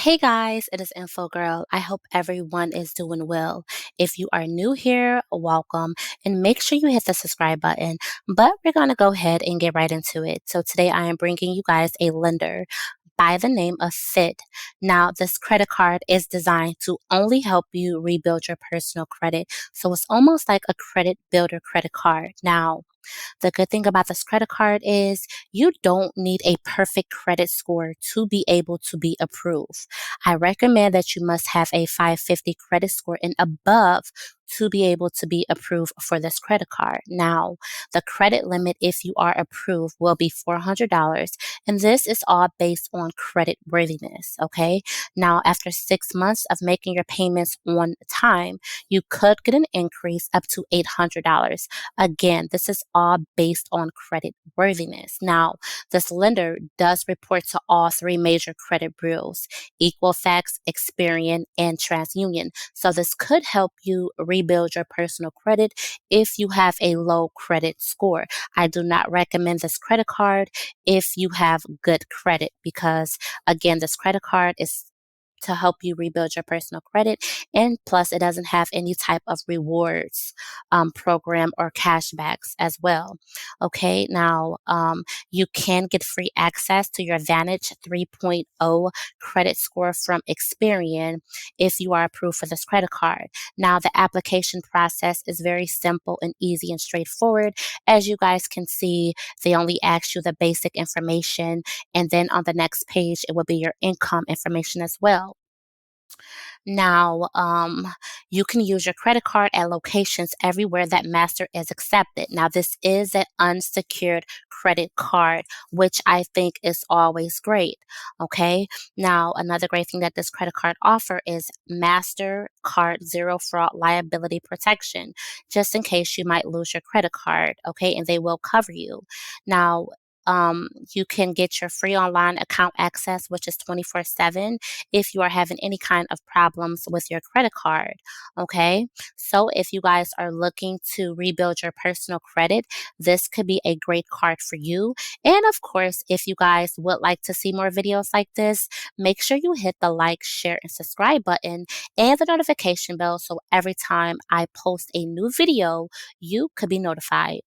Hey guys, it is Info Girl. I hope everyone is doing well. If you are new here, welcome and make sure you hit the subscribe button. But we're going to go ahead and get right into it. So today I am bringing you guys a lender by the name of Fit. Now, this credit card is designed to only help you rebuild your personal credit. So it's almost like a credit builder credit card. Now, the good thing about this credit card is you don't need a perfect credit score to be able to be approved. I recommend that you must have a 550 credit score and above to be able to be approved for this credit card. Now, the credit limit, if you are approved, will be $400, and this is all based on credit worthiness. Okay. Now, after 6 months of making your payments on time, you could get an increase up to $800. Again, this is all based on credit worthiness. Now, this lender does report to all three major credit bureaus: Equifax, Experian, and TransUnion. So this could help you rebuild your personal credit if you have a low credit score. I do not recommend this credit card if you have good credit because, again, this credit card is to help you rebuild your personal credit. And plus, it doesn't have any type of rewards program or cashbacks as well. Okay, now you can get free access to your Vantage 3.0 credit score from Experian if you are approved for this credit card. Now, the application process is very simple and easy and straightforward. As you guys can see, they only ask you the basic information, and then on the next page, it will be your income information as well. Now, you can use your credit card at locations everywhere that Master is accepted. Now, this is an unsecured credit card, which I think is always great. Okay. Now, another great thing that this credit card offer is mastercard zero fraud liability protection, just in case you might lose your credit card. Okay. And they will cover you. Now, you can get your free online account access, which is 24/7 if you are having any kind of problems with your credit card. Okay. So if you guys are looking to rebuild your personal credit, this could be a great card for you. And of course, if you guys would like to see more videos like this, make sure you hit the like, share, and subscribe button and the notification bell so every time I post a new video, you could be notified.